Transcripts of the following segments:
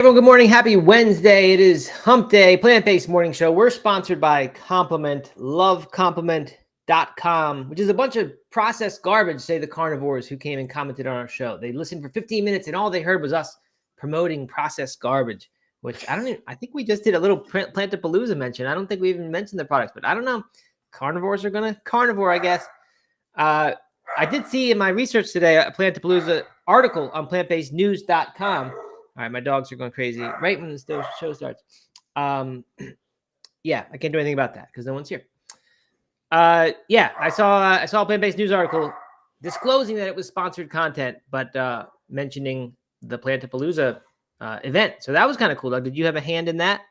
Everyone, good morning. Happy Wednesday. It is Hump Day, plant-based morning show. We're sponsored by lovecompliment.com, which is a bunch of processed garbage, say the carnivores who came and commented on our show. They listened for 15 minutes and all they heard was us promoting processed garbage, which I think we just did a little Plantapalooza mention. I don't think we even mentioned the products, but I don't know. Carnivores are going to carnivore, I guess. I did see in my research today a Plantapalooza article on plantbasednews.com. All right, my dogs are going crazy right when the show starts. Yeah, I can't do anything about that because no one's here. Yeah, I saw a plant-based news article disclosing that it was sponsored content, but mentioning the Plantapalooza event. So that was kind of cool. Doug, did you have a hand in that?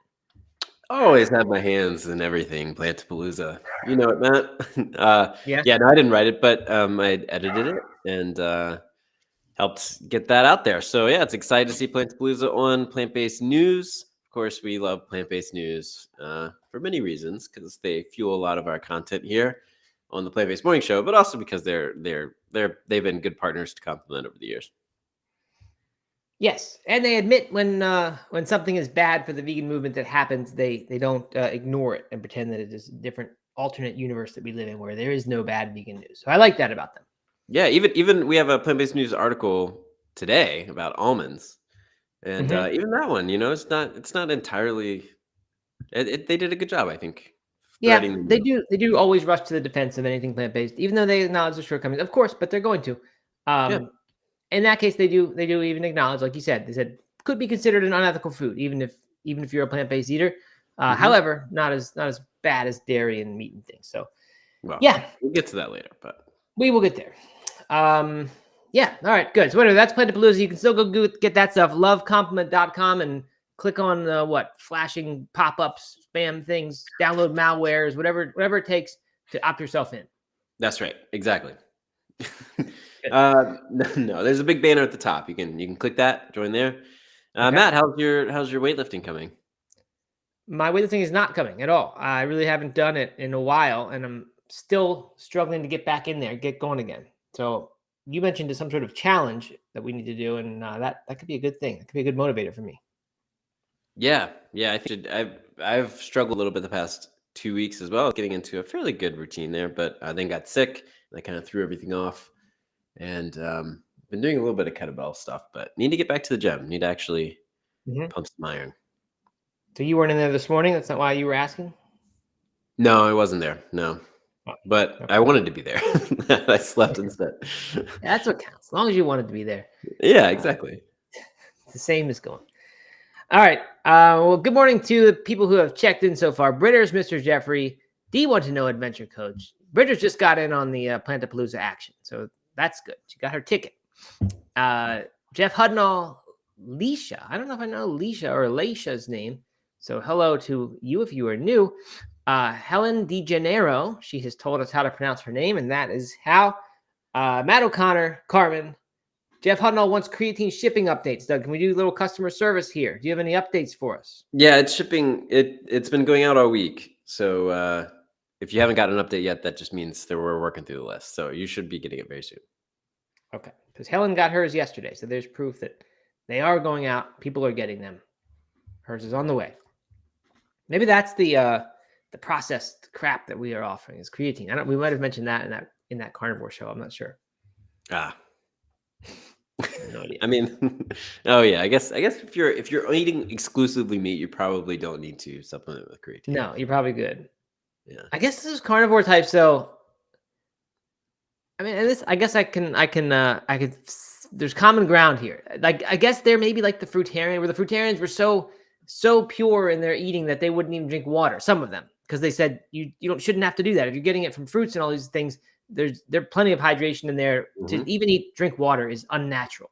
Always have my hands in everything, Plantapalooza. You know it, Matt. Yeah. No, I didn't write it, but I edited it and helped get that out there. So yeah, it's exciting to see Plantapalooza on Plant-Based News. Of course, we love Plant-Based News for many reasons, because they fuel a lot of our content here on the Plant-Based Morning Show, but also because they've been good partners to complement over the years. Yes, and they admit when something is bad for the vegan movement that happens, they don't ignore it and pretend that it is a different alternate universe that we live in where there is no bad vegan news. So I like that about them. Yeah, even we have a Plant-Based News article today about almonds, and even that one, it's not entirely. They did a good job, I think. Yeah, they do. They do always rush to the defense of anything plant-based, even though they acknowledge the shortcomings, of course. But they're going to. Yeah. In that case, they do even acknowledge, like you said, they said could be considered an unethical food, even if you're a plant-based eater. However, not as bad as dairy and meat and things. So, yeah, we'll get to that later, but we will get there. Yeah, all right, good. So anyway, that's Plantapalooza. You can still go get that stuff. Lovecompliment.com and click on flashing pop-ups, spam things, download malwares, whatever it takes to opt yourself in. That's right, exactly. No, there's a big banner at the top. You can click that, join there. Okay. Matt, how's your weightlifting coming? My weightlifting is not coming at all. I really haven't done it in a while, and I'm still struggling to get back in there, get going again. So you mentioned some sort of challenge that we need to do, and that could be a good thing. It could be a good motivator for me. Yeah. I think I've struggled a little bit the past 2 weeks as well, getting into a fairly good routine there, but I then got sick and I kind of threw everything off, and been doing a little bit of kettlebell stuff, but need to get back to the gym. Need to actually pump some iron. So you weren't in there this morning? That's not why you were asking? No, I wasn't there. No. But okay. I wanted to be there. I slept instead. Yeah, that's what counts. As long as you wanted to be there. Yeah, exactly. It's the same as going. All right. Well, good morning to the people who have checked in so far. Britters, Mr. Jeffrey, D Want to Know Adventure Coach. Britters just got in on the Plantapalooza action, so that's good. She got her ticket. Jeff Hudnall, Leisha. I don't know if I know Leisha or Leisha's name. So hello to you if you are new. Helen DeGenero, she has told us how to pronounce her name, and that is how. Matt O'Connor, Carmen, Jeff Hudnall wants creatine shipping updates. Doug, can we do a little customer service here? Do you have any updates for us? Yeah, it's shipping. It's been going out all week. So if you haven't gotten an update yet, that just means that we're working through the list. So you should be getting it very soon. Okay, because Helen got hers yesterday. So there's proof that they are going out. People are getting them. Hers is on the way. Maybe that's the processed crap that we are offering is creatine. We might have mentioned that in that carnivore show. I'm not sure. No idea. I mean, oh yeah. I guess if you're eating exclusively meat, you probably don't need to supplement with creatine. No, you're probably good. Yeah. I guess this is carnivore type, so I mean, and this I guess I could there's common ground here. Like I guess they're maybe like the fruitarian, where the fruitarians were so pure in their eating that they wouldn't even drink water. Some of them, because they said you shouldn't have to do that. If you're getting it from fruits and all these things, there plenty of hydration in there. To even drink water is unnatural.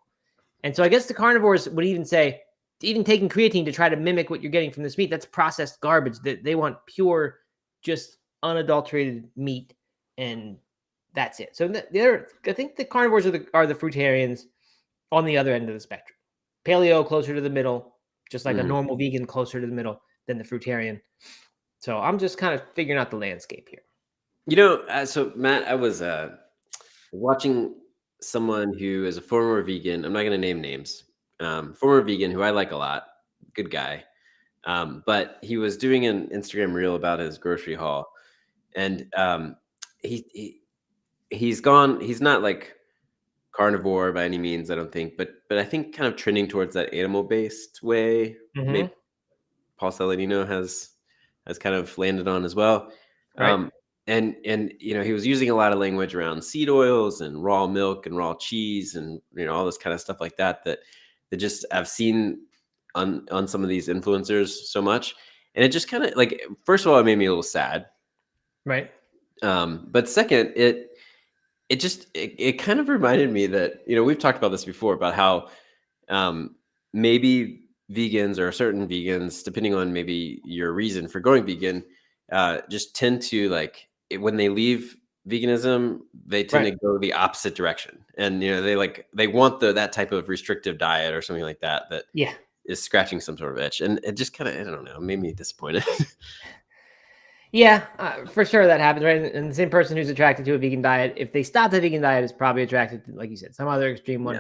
And so I guess the carnivores would even say, even taking creatine to try to mimic what you're getting from this meat, that's processed garbage. That they want pure, just unadulterated meat, and that's it. So I think the carnivores are the fruitarians on the other end of the spectrum. Paleo closer to the middle, just like a normal vegan closer to the middle than the fruitarian. So I'm just kind of figuring out the landscape here. So Matt, I was watching someone who is a former vegan. I'm not going to name names. Former vegan who I like a lot. good guy. But he was doing an Instagram reel about his grocery haul, and he he's gone. He's not like carnivore by any means, I don't think, but I think kind of trending towards that animal based way. Maybe Hmm. Paul Saladino has kind of landed on as well. Right. Um, and he was using a lot of language around seed oils and raw milk and raw cheese and all this kind of stuff like that just I've seen on some of these influencers so much, and it just kind of like, first of all, it made me a little sad. Right. But second, it kind of reminded me that we've talked about this before about how maybe vegans or certain vegans, depending on maybe your reason for going vegan, just tend to when they leave veganism, they tend Right. to go the opposite direction, and they want that type of restrictive diet or something like that Yeah. is scratching some sort of itch, and it just kind of, I don't know, made me disappointed. Yeah, for sure that happens, right? And the same person who's attracted to a vegan diet, if they stop the vegan diet, is probably attracted to, like you said, some other extreme one.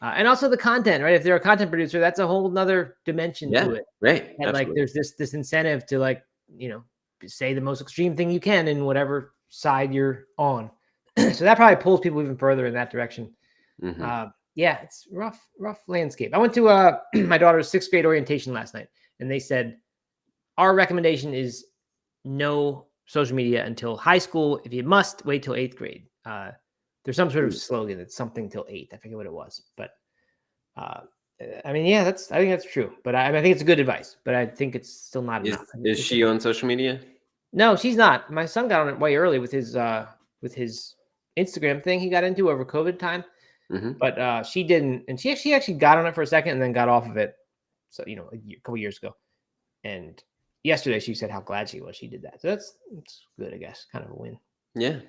Yeah, And also the content, right? If they're a content producer, that's a whole nother dimension yeah, to it. right, And like, absolutely. there's this incentive to say the most extreme thing you can in whatever side you're on. So that probably pulls people even further in that direction. Hmm. Yeah, it's rough landscape. I went to my daughter's 6th grade orientation last night, and they said our recommendation is no social media until high school. If you must, wait till 8th grade. There's some sort of slogan that's something till 8th. I forget what it was, but uh, I mean, yeah, I think that's true. But I think it's good advice. But I think it's still not Is enough. is she on social media? No, she's not. My son got on it way early with his Instagram thing he got into over COVID time, Hmm. but she didn't, and she actually got on it for a second and then got off of it. So a couple years ago, and yesterday she said how glad she was she did that. So that's good, I guess, kind of a win. Yeah,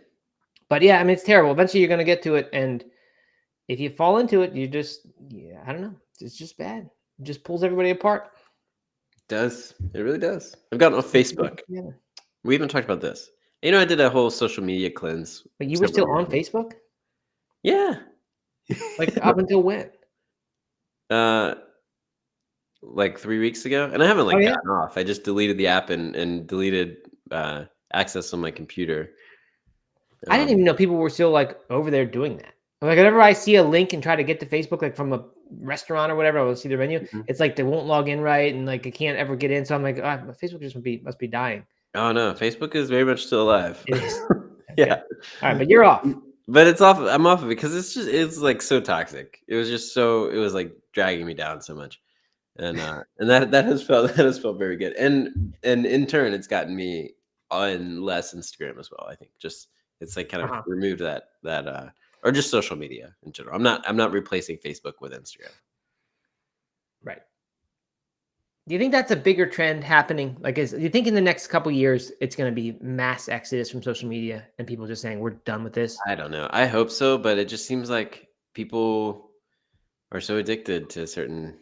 But yeah, I mean, it's terrible. Eventually, you're gonna get to it, and if you fall into it, I don't know. It's just bad. It just pulls everybody apart. does. It really does. I've gotten off Facebook. Yeah. We even talked about this. I did a whole social media cleanse But you were several still years on ago. Facebook, Yeah. like up until when? uh, like 3 weeks ago, and I haven't Oh yeah. gotten off. I just deleted the app and deleted access on my computer. I didn't Um, even know people were still like over there doing that. Like whenever I see a link and try to get to Facebook, like from a restaurant or whatever, I will see their menu. mhm. It's like they won't log in right, and like I can't ever get in. So I'm like, my Facebook just must be dying. Oh no, Facebook is very much still alive. It is. Okay. Yeah. All right, but you're off. But it's off. I'm off of it because it's like so toxic. It was like dragging me down so much, and that has felt that has felt very good. And in turn, it's gotten me on less Instagram as well. I think just it's like kind of Uh-huh. removed that or just social media in general. I'm not replacing Facebook with Instagram. Right. Do you think that's a bigger trend happening? Like, do you think in the next couple years it's going to be mass exodus from social media and people just saying we're done with this? I don't know. I hope so, but it just seems like people are so addicted to certain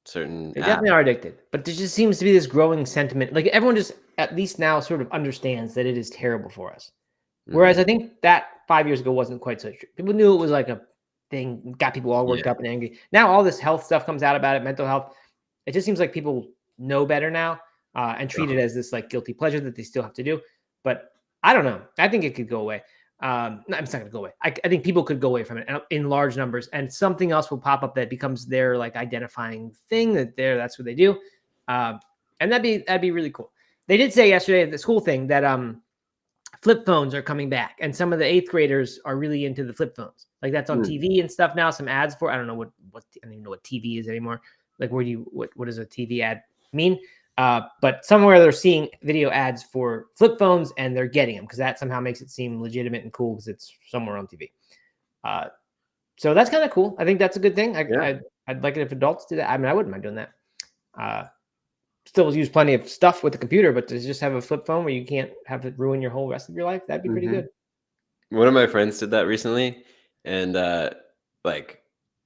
They apps. definitely are addicted, but there just seems to be this growing sentiment. Like everyone just at least now sort of understands that it is terrible for us. Mhm. Whereas I think that 5 years ago wasn't quite so true. People knew it was like a thing, got people all worked Yeah. up and angry. Now all this health stuff comes out about it, mental health. It just seems like people know better now and treat it Uh-huh. as this like guilty pleasure that they still have to do. But I don't know. I think it could go away. No, it's not going to go away. I think people could go away from it in large numbers, and something else will pop up that becomes their like identifying thing that's what they do, and that'd be really cool. They did say yesterday at the school thing that flip phones are coming back, and some of the 8th graders are really into the flip phones. Like that's on Mm. TV and stuff now. Some ads for I don't know what I don't even know what TV is anymore. Like what does a TV ad mean? But somewhere they're seeing video ads for flip phones and they're getting them because that somehow makes it seem legitimate and cool because it's somewhere on TV. Uh, so that's kind of cool. I think that's a good thing. Yeah. I'd like it if adults do that. I mean, I wouldn't mind doing that. Still use plenty of stuff with the computer, but to just have a flip phone where you can't have it ruin your whole rest of your life, that'd be pretty Mhm. good. One of my friends did that recently, and like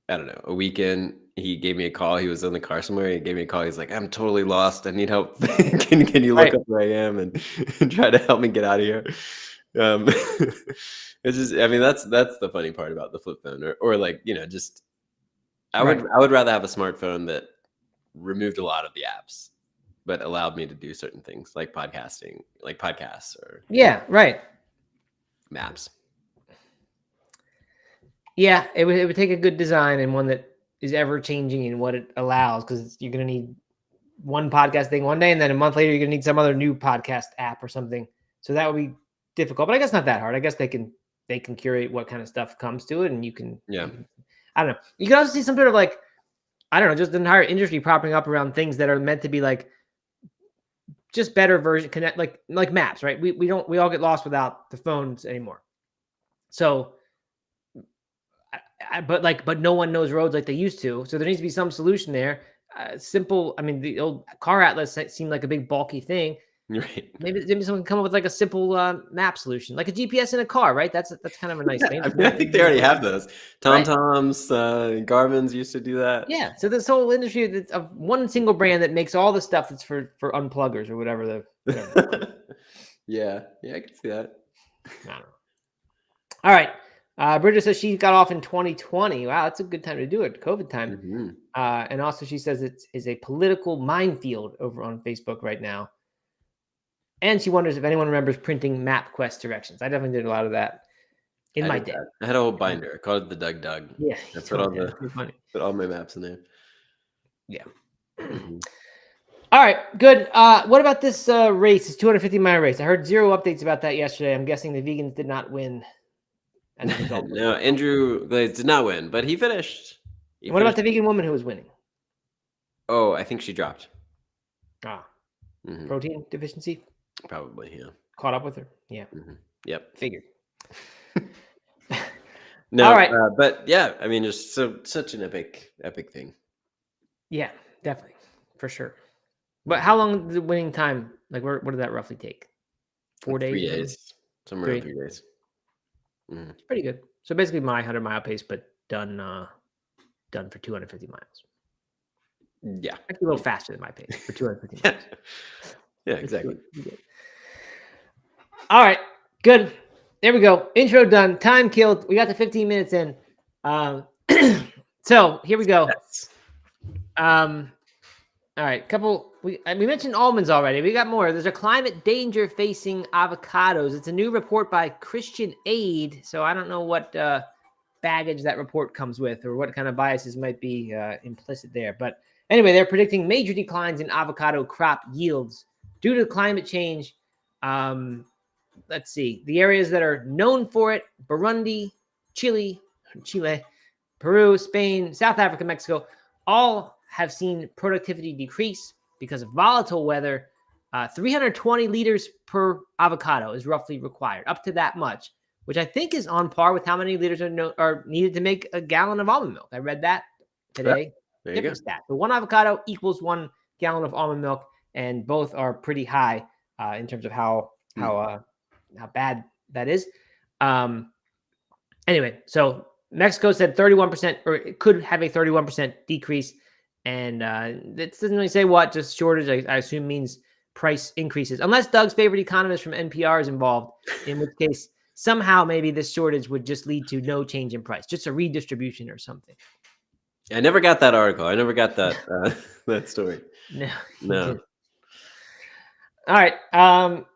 I don't know, a weekend he gave me a call. He was in the car somewhere. He gave me a call. He's like, "I'm totally lost. I need help. Can you look Right. up where I am and, and try to help me get out of here?" Um, it's just, I mean, that's the funny part about the flip phone, or like just Right. I would rather have a smartphone that removed a lot of the apps, but allowed me to do certain things like podcasting, like podcasts or Yeah, right. maps. Yeah, it would take a good design and one that is ever changing in what it allows, because you're going to need one podcast thing one day, and then a month later you're going to need some other new podcast app or something. So that would be difficult, but I guess not that hard. I guess they can curate what kind of stuff comes to it, and you can. I don't know. You can also see some sort of like, I don't know, just the entire industry propping up around things that are meant to be like just better version connect, like maps, right? We all get lost without the phones anymore. So, but no one knows roads like they used to. So there needs to be some solution there. Simple. I mean, the old car atlas seemed like a big bulky thing. Right. Maybe someone can come up with like a simple map solution, like a GPS in a car, right? That's kind of a nice thing. I mean, I think they already have those. Right? TomToms, Garmin's used to do that. Yeah. So this whole industry that's of one single brand that makes all the stuff that's for unpluggers or whatever Yeah, I can see that. I don't know. All right. Bridget says she got off in 2020. Wow, that's a good time to do it. COVID time. Mm-hmm. And also she says it is a political minefield over on Facebook right now. And she wonders if anyone remembers printing MapQuest directions. I definitely did a lot of that in my day. I had a whole binder. I called it the Doug. Yeah. I put all my maps in there. Yeah. Mm-hmm. All right, good. What about this race, this 250-mile race? I heard zero updates about that yesterday. I'm guessing the vegans did not win. No, Andrew Glaze did not win, but he finished. What about the vegan woman who was winning? Oh, I think she dropped. Protein deficiency? Probably, yeah. Caught up with her? Yeah. Mm-hmm. Yep. Figured. No, all right. But yeah, I mean, just such an epic thing. Yeah, definitely. For sure. But how long did the winning time, like what did that roughly take? 4 days? 3 days. Somewhere around 3 days. Mm-hmm. It's pretty good. So basically my 100-mile pace, but done for 250 miles. Yeah. Actually a little faster than my pace for 250 miles. Yeah, exactly. All right, good. There we go. Intro done. Time killed. We got to 15 minutes in. So here we go. Yes. All right, we mentioned almonds already. We got more. There's a climate danger facing avocados. It's a new report by Christian Aid. So I don't know what baggage that report comes with or what kind of biases might be implicit there. But anyway, they're predicting major declines in avocado crop yields due to climate change. Let's see. The areas that are known for it: Burundi, Chile, Peru, Spain, South Africa, Mexico, all have seen productivity decrease because of volatile weather. 320 liters per avocado is roughly required, up to that much, which I think is on par with how many liters are needed to make a gallon of almond milk. I read that today. There you go. Stat. So 1 avocado equals 1 gallon of almond milk, and both are pretty high in terms of how bad that is. Anyway, so Mexico said 31%, or it could have a 31% decrease. And it doesn't really say what, just shortage, I assume means price increases. Unless Doug's favorite economist from NPR is involved, in which case somehow maybe this shortage would just lead to no change in price, just a redistribution or something. I never got that article. I never got that that story. No. All right.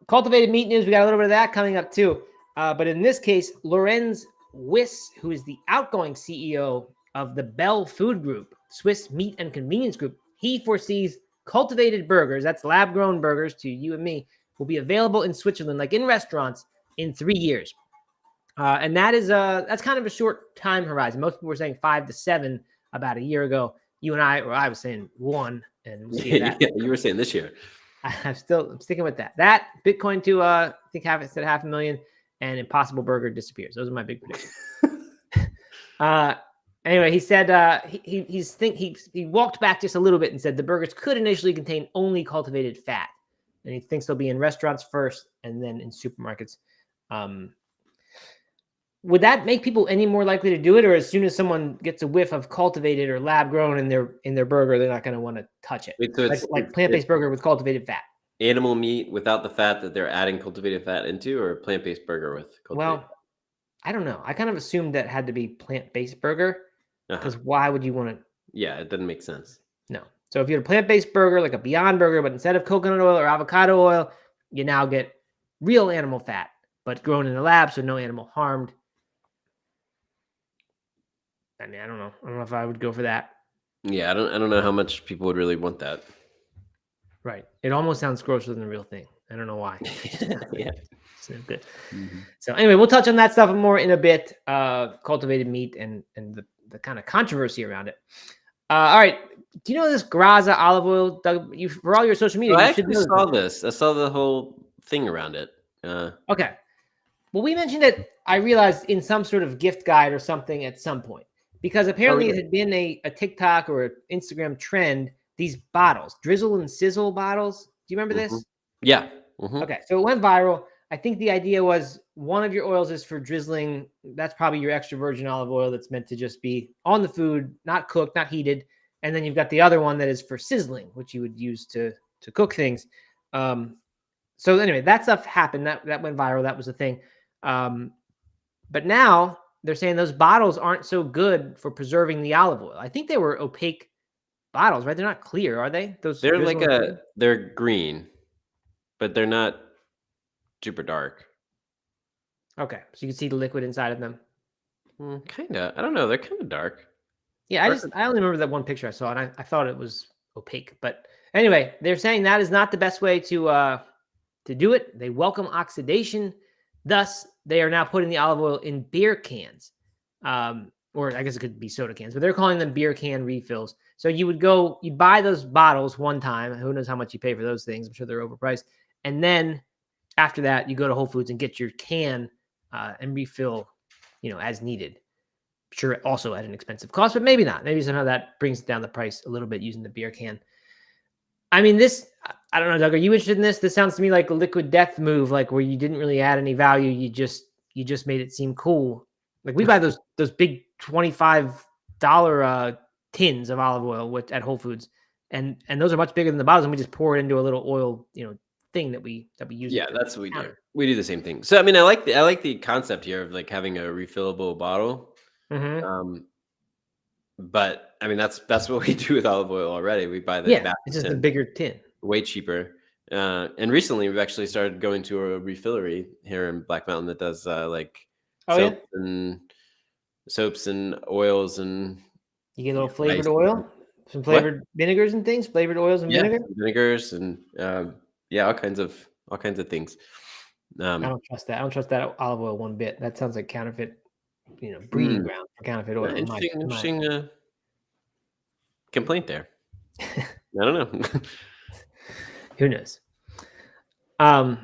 Cultivated meat news. We got a little bit of that coming up too. But in this case, Lorenz Wyss, who is the outgoing CEO of the Bell Food Group, Swiss meat and convenience group, he foresees cultivated burgers, that's lab-grown burgers to you and me, will be available in Switzerland, like in restaurants, in 3 years. And that's kind of a short time horizon. Most people were saying 5 to 7 about a year ago. You and I was saying 1, and we'll see that. Yeah, you were saying this year. I'm sticking with that. That Bitcoin to I think said 500,000, and Impossible Burger disappears. Those are my big predictions. Anyway, he said he walked back just a little bit and said the burgers could initially contain only cultivated fat, and he thinks they'll be in restaurants first and then in supermarkets. Would that make people any more likely to do it, or as soon as someone gets a whiff of cultivated or lab grown in their burger, they're not going to want to touch it? Wait, so like plant-based burger with cultivated fat. Animal meat without the fat that they're adding cultivated fat into, or a plant-based burger with cultivated fat? I don't know. I kind of assumed that had to be plant-based burger, because why would you want to? Yeah, it doesn't make sense. No. So if you had a plant-based burger, like a Beyond Burger, but instead of coconut oil or avocado oil, you now get real animal fat, but grown in a lab, so no animal harmed. I mean, I don't know. I don't know if I would go for that. Yeah, I don't know how much people would really want that. Right. It almost sounds grosser than the real thing. I don't know why. Yeah. It's not good. Mm-hmm. So anyway, we'll touch on that stuff more in a bit. Cultivated meat and the kind of controversy around it. All right. Do you know this Graza olive oil, Doug? You for all your social media, I you should actually know saw this. I saw the whole thing around it. Okay. Well, we mentioned it, I realized, in some sort of gift guide or something at some point, because apparently it had been a TikTok or Instagram trend, these bottles, drizzle and sizzle bottles. Do you remember this? Yeah. Mm-hmm. Okay. So it went viral. I think the idea was one of your oils is for drizzling. That's probably your extra virgin olive oil that's meant to just be on the food, not cooked, not heated. And then you've got the other one that is for sizzling, which you would use to cook things. So anyway, that stuff happened. That went viral. That was a thing. But now they're saying those bottles aren't so good for preserving the olive oil. I think they were opaque bottles, right? They're not clear, are they? They're like they're green, but they're not super dark. Okay, so you can see the liquid inside of them. Kind of. I don't know. They're kind of dark. Yeah, I only remember that one picture I saw, and I thought it was opaque. But anyway, they're saying that is not the best way to do it. They welcome oxidation. Thus, they are now putting the olive oil in beer cans. Or I guess it could be soda cans, but they're calling them beer can refills. So you'd buy those bottles one time. Who knows how much you pay for those things? I'm sure they're overpriced. And then after that, you go to Whole Foods and get your can and refill, as needed. Sure, also at an expensive cost, but maybe not. Maybe somehow that brings down the price a little bit using the beer can. I mean, I don't know, Doug, are you interested in this? This sounds to me like a liquid death move, like where you didn't really add any value. You just made it seem cool. Like we buy those big $25 tins of olive oil at Whole Foods, and those are much bigger than the bottles, and we just pour it into a little oil, thing that we use. Yeah, that's what we do. We do the same thing. So I mean, I like the concept here of like having a refillable bottle. Mm-hmm. But I mean, that's what we do with olive oil already. We buy the it's just a bigger tin, way cheaper. And recently, we've actually started going to a refillery here in Black Mountain that does soaps and oils, and you get a little flavored oil, some flavored vinegars and things, flavored oils and vinegars, and all kinds of things. I don't trust that. I don't trust that olive oil one bit. That sounds like counterfeit, breeding ground for counterfeit oil. Interesting complaint there. I don't know. Who knows? All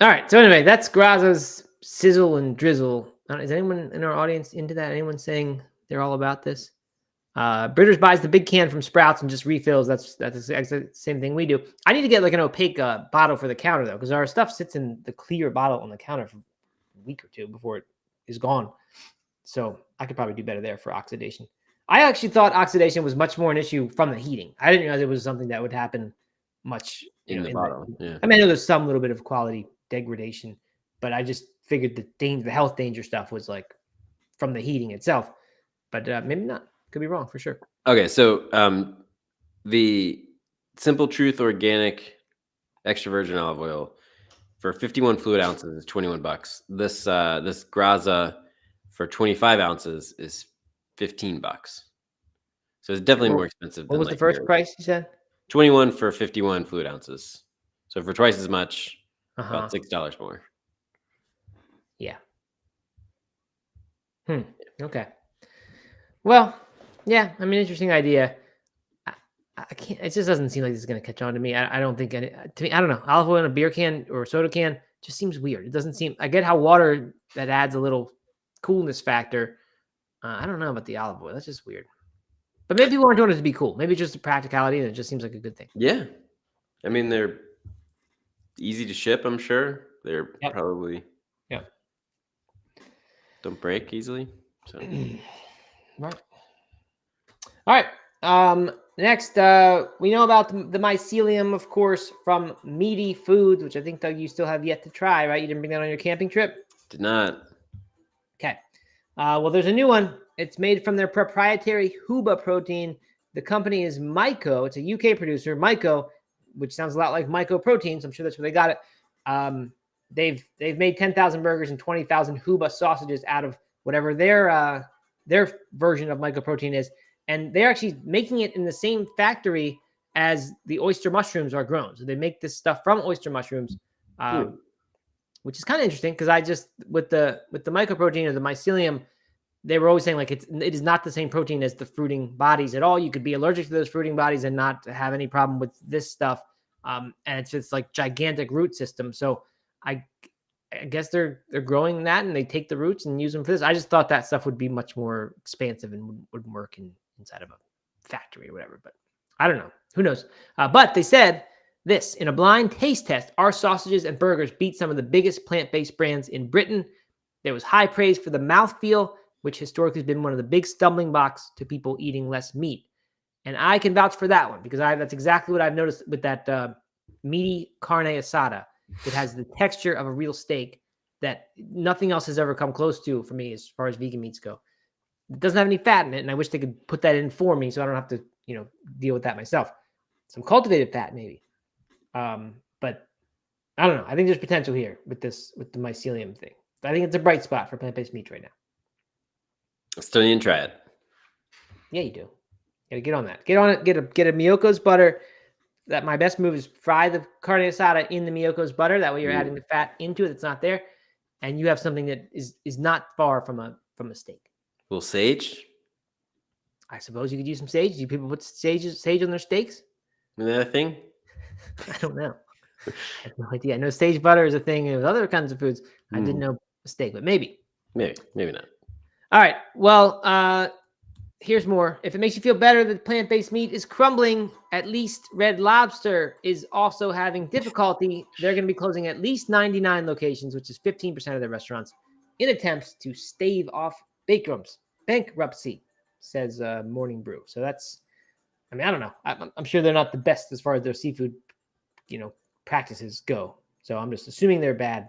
right. So anyway, that's Graza's sizzle and drizzle. Is anyone in our audience into that? Anyone saying they're all about this? Britters buys the big can from Sprouts and just refills. That's the same thing we do. I need to get like an opaque bottle for the counter though, because our stuff sits in the clear bottle on the counter for a week or two before it is gone. So I could probably do better there for oxidation. I actually thought oxidation was much more an issue from the heating. I didn't realize it was something that would happen much in the bottle. Yeah. I mean, I know there's some little bit of quality degradation, but I just figured the health danger stuff was like from the heating itself. But maybe not. Could be wrong for sure. Okay, so the Simple Truth organic extra virgin olive oil for 51 fluid ounces is $21. This Graza for 25 ounces is $15. So it's definitely more expensive. What was the first price you said? 21 for 51 fluid ounces. So for twice as much, about $6 more. Yeah. Okay. Well, yeah. I mean, interesting idea. I can't. It just doesn't seem like this is going to catch on to me. I don't think to me. I don't know. Olive oil in a beer can or a soda can just seems weird. It doesn't seem. I get how water that adds a little coolness factor. I don't know about the olive oil. That's just weird. But maybe people aren't doing it to be cool. Maybe it's just a practicality, and it just seems like a good thing. Yeah, I mean they're easy to ship. I'm sure they're probably don't break easily. So right. All right. Next, we know about the mycelium, of course, from Meaty Foods, which I think, Doug, you still have yet to try, right? You didn't bring that on your camping trip? Did not. Okay. Well, there's a new one. It's made from their proprietary Huba protein. The company is Myco. It's a UK producer, Myco, which sounds a lot like mycoproteins. I'm sure that's where they got it. They've made 10,000 burgers and 20,000 Huba sausages out of whatever their version of mycoprotein is, and they're actually making it in the same factory as the oyster mushrooms are grown. So they make this stuff from oyster mushrooms, which is kind of interesting because I just with the mycoprotein or the mycelium, they were always saying like it is not the same protein as the fruiting bodies at all. You could be allergic to those fruiting bodies and not have any problem with this stuff. And it's just like gigantic root system. So I guess they're growing that and they take the roots and use them for this. I just thought that stuff would be much more expansive and would work inside of a factory or whatever. But I don't know. Who knows? But they said this in a blind taste test, our sausages and burgers beat some of the biggest plant-based brands in Britain. There was high praise for the mouthfeel, which historically has been one of the big stumbling blocks to people eating less meat. And I can vouch for that one because that's exactly what I've noticed with that meaty carne asada. It has the texture of a real steak that nothing else has ever come close to for me as far as vegan meats go. It doesn't have any fat in it, and I wish they could put that in for me so I don't have to, deal with that myself. Some cultivated fat maybe. But I don't know. I think there's potential here with the mycelium thing. I think it's a bright spot for plant-based meat right now. Still need to try it. Yeah, you do. Gotta get on that. Get on it. Get a Miyoko's butter. That my best move is fry the carne asada in the Miyoko's butter. That way you're adding the fat into it. It's not there, and you have something that is not far from a steak. A little sage. I suppose you could use some sage. Do people put sage on their steaks? Another thing? I don't know. I have no idea. I know sage butter is a thing with other kinds of foods. I didn't know a steak, but maybe. Maybe not. All right. Well, here's more. If it makes you feel better that plant-based meat is crumbling, at least Red Lobster is also having difficulty. They're going to be closing at least 99 locations, which is 15% of their restaurants, in attempts to stave off bankruptcy, says Morning Brew. So that's, I don't know. I'm sure they're not the best as far as their seafood, practices go. So I'm just assuming they're bad.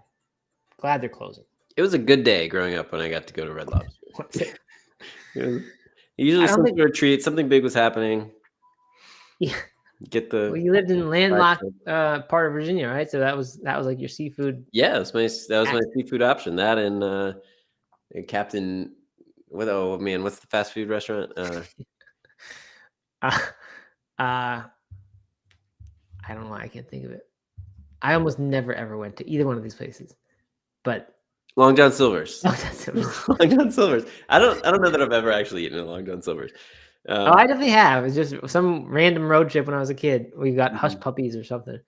Glad they're closing. It was a good day growing up when I got to go to Red Lobster. Usually some sort of treat, something big was happening. Yeah. Well, you lived in landlocked part of Virginia, right? So that was like your seafood. Yeah, that was my seafood option. That and Captain. Oh man, what's the fast food restaurant? I don't know. I can't think of it. I almost never ever went to either one of these places, but Long John Silver's. Long John Silver's. Long John Silver's. I don't know that I've ever actually eaten at Long John Silver's. I definitely have. It's just some random road trip when I was a kid. We got hush puppies or something.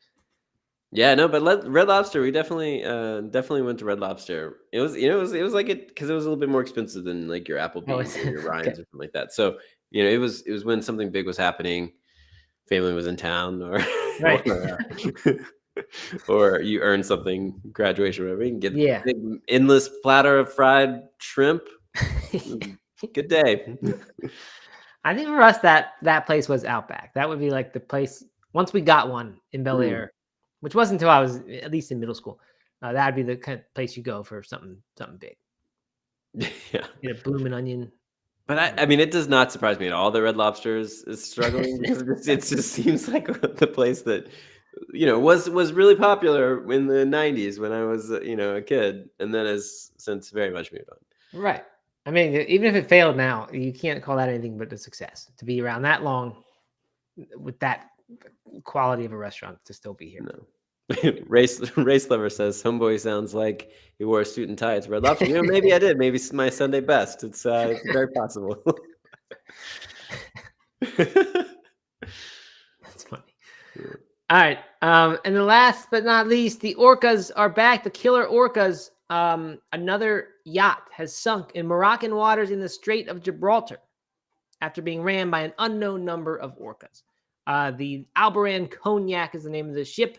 Yeah, no, but Red Lobster, we definitely went to Red Lobster. It was like it because it was a little bit more expensive than like your Applebee's or your Ryan's or something like that. So it was when something big was happening, family was in town, or right. or you earned something, graduation, or whatever. You can get a big endless platter of fried shrimp. Good day. I think for us that place was Outback. That would be like the place once we got one in Bel Air, which wasn't until I was at least in middle school. That'd be the kind of place you go for something big. Yeah, get a blooming onion. But it does not surprise me at all that Red Lobster is struggling because it just seems like the place that was really popular in the 90s when I was a kid, and then has since very much moved on. Right. Even if it failed now, you can't call that anything but a success. To be around that long with that quality of a restaurant to still be here. No. Race Lover says, homeboy sounds like he wore a suit and tie at Red Lobster. Maybe I did. Maybe it's my Sunday best. It's very possible. That's funny. Yeah. All right. And the last but not least, the orcas are back. The killer orcas. Another yacht has sunk in Moroccan waters in the Strait of Gibraltar after being rammed by an unknown number of orcas. The Albaran Cognac is the name of the ship.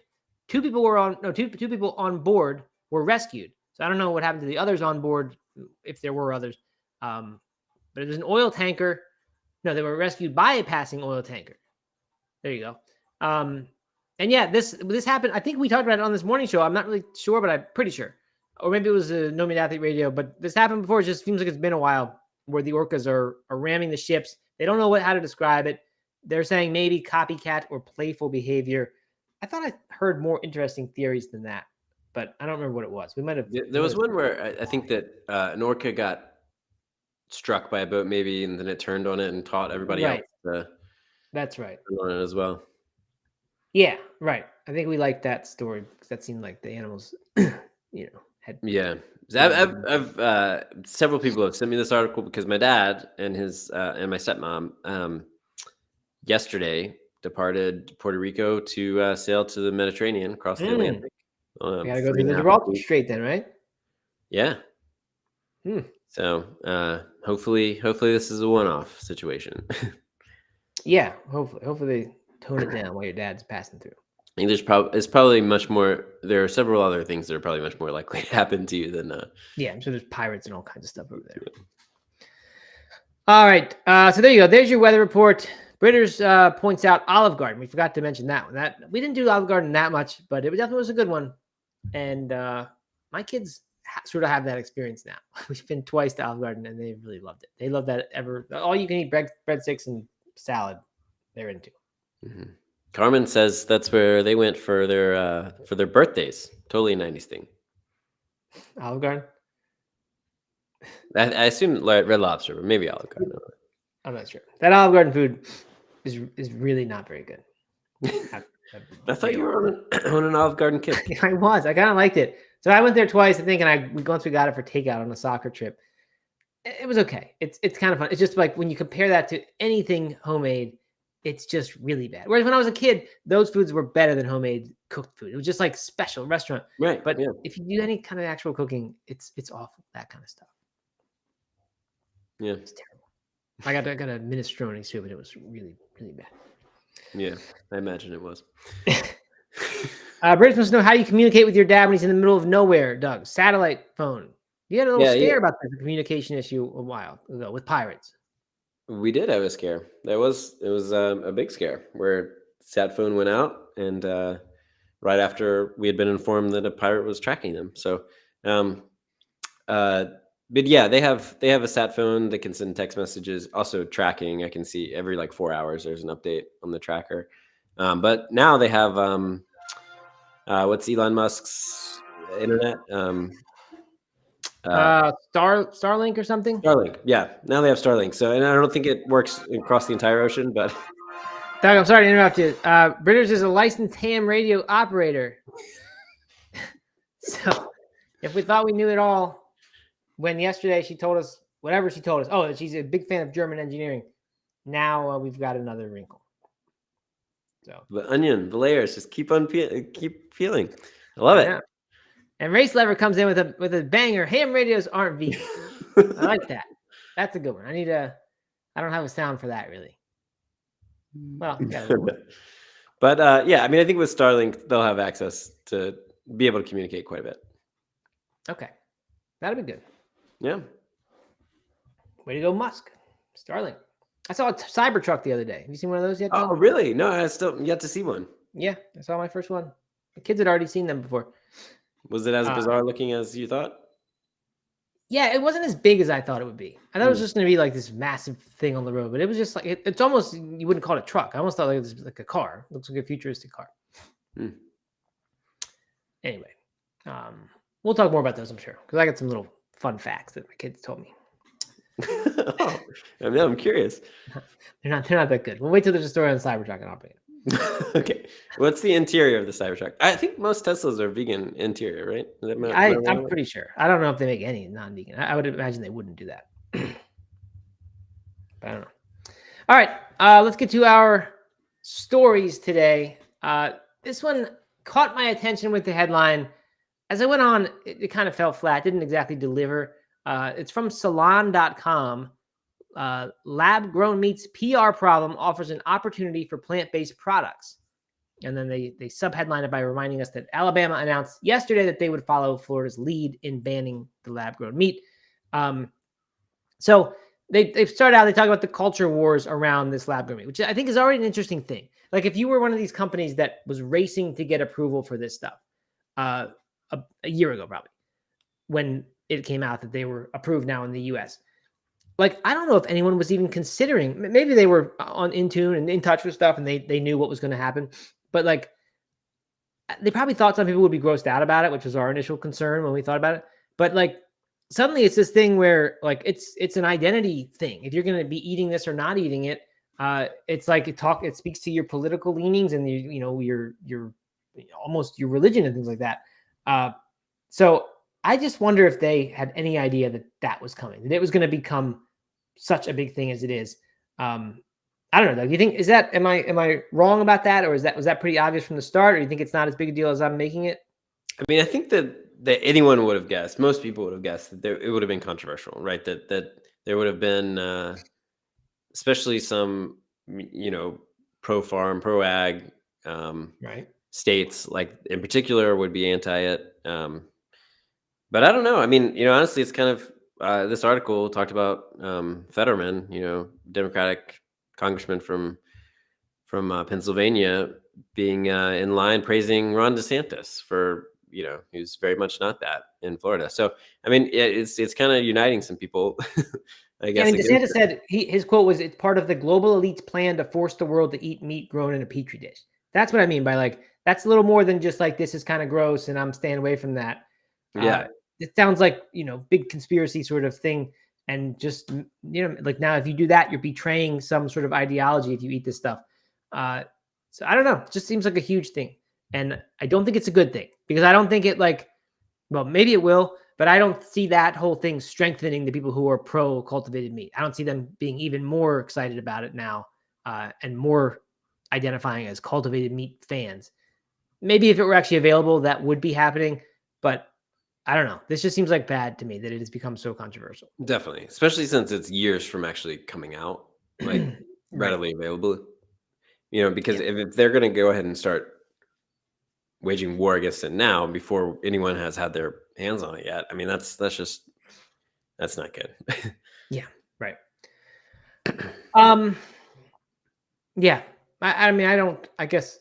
Two people on board were rescued. So I don't know what happened to the others on board, if there were others. But it was an oil tanker. No, they were rescued by a passing oil tanker. There you go. And yeah, this happened. I think we talked about it on this morning show. I'm not really sure, but I'm pretty sure. Or maybe it was a No Meat Athlete Radio, but this happened before. It just seems like it's been a while where the orcas are ramming the ships. They don't know how to describe it. they're saying maybe copycat or playful behavior. I thought I heard more interesting theories than that, but I don't remember what it was. We might have. There was one where I think that an orca got struck by a boat, maybe, and then it turned on it and taught everybody else Right. to That's right. turn on it as well. Yeah, right. I think we liked that story because that seemed like the animals, had. Yeah. So I've several people have sent me this article because my dad and his and my stepmom yesterday departed Puerto Rico to sail to the Mediterranean across the Atlantic. We got to go through the 3.5 Gibraltar weeks. Strait then, right? Yeah. Hmm. So hopefully this is a one-off situation. Yeah, hopefully they tone it down while your dad's passing through. I think it's probably much more. There are several other things that are probably much more likely to happen to you than. Yeah, I'm sure there's pirates and all kinds of stuff over there. All right, so there you go. There's your weather report. Britters points out Olive Garden. We forgot to mention that one. That we didn't do Olive Garden that much, but it definitely was a good one. And my kids sort of have that experience now. We've been twice to Olive Garden, and they really loved it. They love that all you can eat breadsticks and salad. They're into. Mm-hmm. Carmen says that's where they went for their birthdays. Totally a 90s thing. Olive Garden. I assume Red Lobster, but maybe Olive Garden. I'm not sure. That Olive Garden food is really not very good. I thought you were on an Olive Garden kick. I was. I kind of liked it. So I went there twice, I think, and once we got it for takeout on a soccer trip. It was okay. It's kind of fun. It's just like when you compare that to anything homemade, it's just really bad. Whereas when I was a kid, those foods were better than homemade cooked food. It was just like special restaurant. Right. But if you do any kind of actual cooking, it's awful. That kind of stuff. Yeah. It's terrible. I got a minestrone soup, and it was really, really bad. Yeah, I imagine it was. British wants to know how you communicate with your dad when he's in the middle of nowhere, Doug. Satellite phone. You had a little scare about the communication issue a while ago with pirates. We did have a scare. It was a big scare where sat phone went out, and right after we had been informed that a pirate was tracking them. So, but yeah, they have a sat phone that can send text messages, also tracking. I can see every like 4 hours there's an update on the tracker. But now they have what's Elon Musk's internet? Starlink or something? Starlink. Yeah, now they have Starlink. So, and I don't think it works across the entire ocean, but Doug, I'm sorry to interrupt you. Britters is a licensed ham radio operator. So if we thought we knew it all, when yesterday she told us whatever she told us, that she's a big fan of German engineering. Now we've got another wrinkle. So the onion, the layers, just keep peeling. I love it. Yeah. And Race Lever comes in with a banger. Ham radios aren't vegan. I like that. That's a good one. I don't have a sound for that really. Well, but yeah, I mean, I think with Starlink, they'll have access to be able to communicate quite a bit. Okay. That'll be good. Yeah. Way to go, Musk. Starlink. I saw a Cybertruck the other day. Have you seen one of those yet? Oh, really? No, I still yet to see one. Yeah, I saw my first one. The kids had already seen them before. Was it as bizarre looking as you thought? Yeah, it wasn't as big as I thought it would be. I thought it was just going to be like this massive thing on the road, but it was just like it's almost, you wouldn't call it a truck. I almost thought it was like a car. It looks like a futuristic car. Anyway, we'll talk more about those, I'm sure, because I got some little fun facts that my kids told me. Oh, I'm curious. They're not that good. We'll wait till there's a story on Cybertruck and I'll bring it. Okay. What's the interior of the Cybertruck? I think most Teslas are vegan interior, right? I'm pretty sure. I don't know if they make any non-vegan. I would imagine they wouldn't do that. But I don't know. All right. Let's get to our stories today. This one caught my attention with the headline. As I went on, it kind of fell flat. Didn't exactly deliver. It's from salon.com. Lab-grown meats PR problem offers an opportunity for plant-based products. And then they subheadline it by reminding us that Alabama announced yesterday that they would follow Florida's lead in banning the lab-grown meat. So they start out, they talk about the culture wars around this lab-grown meat, which I think is already an interesting thing. Like if you were one of these companies that was racing to get approval for this stuff a year ago, probably, when it came out that they were approved now in the US, like, I don't know if anyone was even considering. Maybe they were on in tune and in touch with stuff, and they knew what was going to happen. But like, they probably thought some people would be grossed out about it, which was our initial concern when we thought about it. But like, suddenly it's this thing where like it's an identity thing. If you're going to be eating this or not eating it, it's like it speaks to your political leanings and your almost your religion and things like that. So I just wonder if they had any idea that that was coming, that it was going to become such a big thing as it is. I don't know. Do you think am I wrong about that, or was that pretty obvious from the start, or do you think it's not as big a deal as I'm making it? I mean, I think that anyone would have guessed. Most people would have guessed that it would have been controversial, right? That there would have been, especially some, pro farm, pro ag Right. states, like in particular, would be anti it. But I don't know. I mean, honestly, it's kind of this article talked about Fetterman, Democratic congressman from Pennsylvania, being in line praising Ron DeSantis for who's very much not that in Florida. So I mean, it's kind of uniting some people, I Yeah, I guess. mean, DeSantis said his quote was, "It's part of the global elite's plan to force the world to eat meat grown in a petri dish." That's what I mean by like that's a little more than just like this is kind of gross and I'm staying away from that. Uh, Yeah, it sounds like big conspiracy sort of thing, and just like now if you do that, you're betraying some sort of ideology if you eat this stuff. Uh, so I don't know. It just seems like a huge thing, and I don't think it's a good thing because I don't think it like well, maybe it will, but I don't see that whole thing strengthening the people who are pro cultivated meat. I don't see them being even more excited about it now and more identifying as cultivated meat fans. Maybe if it were actually available, that would be happening. But I don't know. This just seems like bad to me that it has become so controversial. definitely, especially since it's years from actually coming out, like Right. readily available. Because Yeah. if they're going to go ahead and start waging war against it now before anyone has had their hands on it yet, I mean that's not good. Yeah. Right. Um. Yeah. I mean, I guess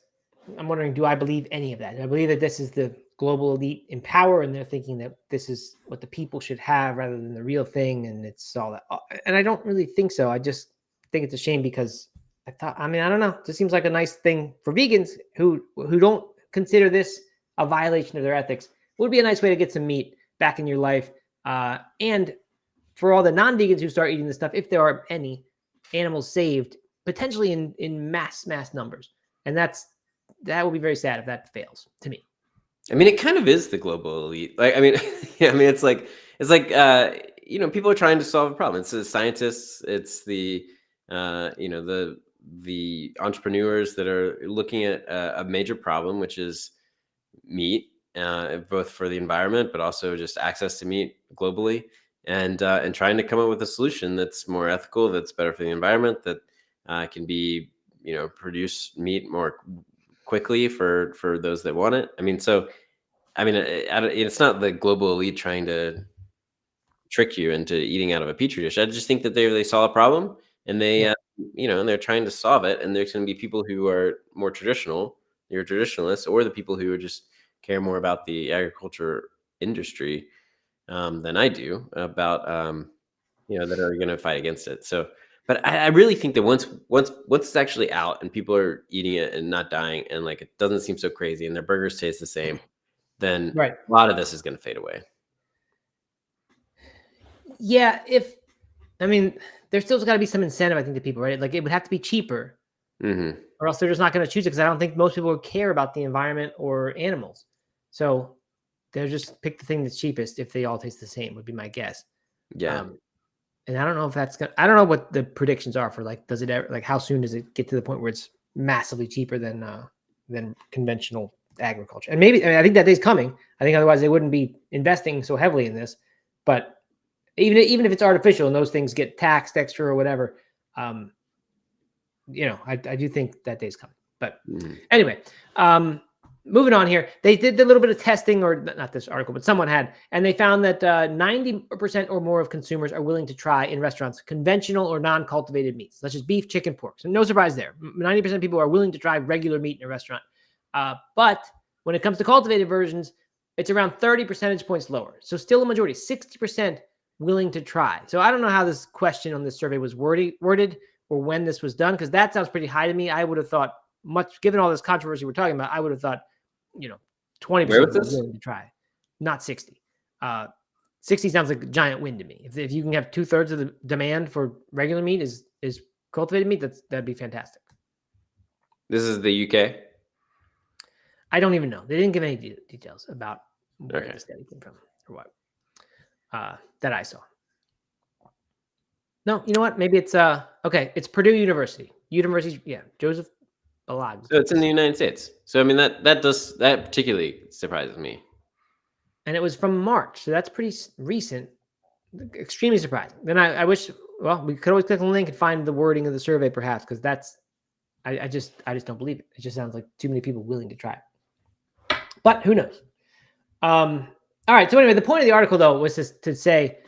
I'm wondering, do I believe any of that? Do I believe that this is the global elite in power and they're thinking that this is what the people should have rather than the real thing? And it's all that. And I don't really think so. I just think it's a shame because I mean, I don't know. It just seems like a nice thing for vegans who don't consider this a violation of their ethics. It would be a nice way to get some meat back in your life. And for all the non-vegans who start eating this stuff, if there are any animals saved, potentially in mass numbers, and that will be very sad if that fails to me. I mean, it kind of is the global elite. Like, I mean, yeah, I mean, people are trying to solve a problem. It's the scientists, it's the the entrepreneurs that are looking at a major problem, which is meat, both for the environment, but also just access to meat globally, and trying to come up with a solution that's more ethical, that's better for the environment, that can be produce meat more quickly for those that want it. I mean, so I mean, it's not the global elite trying to trick you into eating out of a petri dish. I just think that they saw a problem and they, Yeah. and they're trying to solve it. And there's going to be people who are more traditional, you're traditionalists, or the people who just care more about the agriculture industry than I do about, that are going to fight against it. So, but I really think that once it's actually out and people are eating it and not dying, and like it doesn't seem so crazy, and their burgers taste the same, then Right. a lot of this is going to fade away. Yeah. If I mean, there's still got to be some incentive, I think, to people, right? Like it would have to be cheaper, Hmm. or else they're just not going to choose it because I don't think most people would care about the environment or animals. So they'll just pick the thing that's cheapest if they all taste the same. Would be my guess. Yeah. Um, and I don't know if that's gonna. I don't know what the predictions are for like. Does it ever like how soon does it get to the point where it's massively cheaper than conventional agriculture? And maybe I think that day's coming. I think otherwise they wouldn't be investing so heavily in this. But even if it's artificial and those things get taxed extra or whatever, um, I do think that day's coming. But Mhm. anyway, moving on here, they did a little bit of testing, or not this article, but someone had, and they found that 90% or more of consumers are willing to try in restaurants conventional or non-cultivated meats, such as beef, chicken, pork. So no surprise there. 90% of people are willing to try regular meat in a restaurant. But when it comes to cultivated versions, it's around 30 percentage points lower. So still a majority, 60% willing to try. So I don't know how this question on this survey was worded or when this was done, because that sounds pretty high to me. I would have thought given all this controversy we're talking about, I would have thought, 20% Where was were this? willing to try, not 60. 60 sounds like a giant win to me. If you can have 2/3 of the demand for regular meat is cultivated meat, that'd be fantastic. This is the UK. I don't even know. They didn't give any details about where Okay. the study came from or what that I saw. No, you know what? Maybe it's okay. It's Purdue University. Yeah, Joseph Balagh. So it's in the United States. So I mean that particularly surprises me. And it was from March, so that's pretty recent. Extremely surprising. Then I wish. Well, we could always click on the link and find the wording of the survey, perhaps, because that's. I just don't believe it. It just sounds like too many people willing to try it. But who knows? All right. So anyway, the point of the article though was to say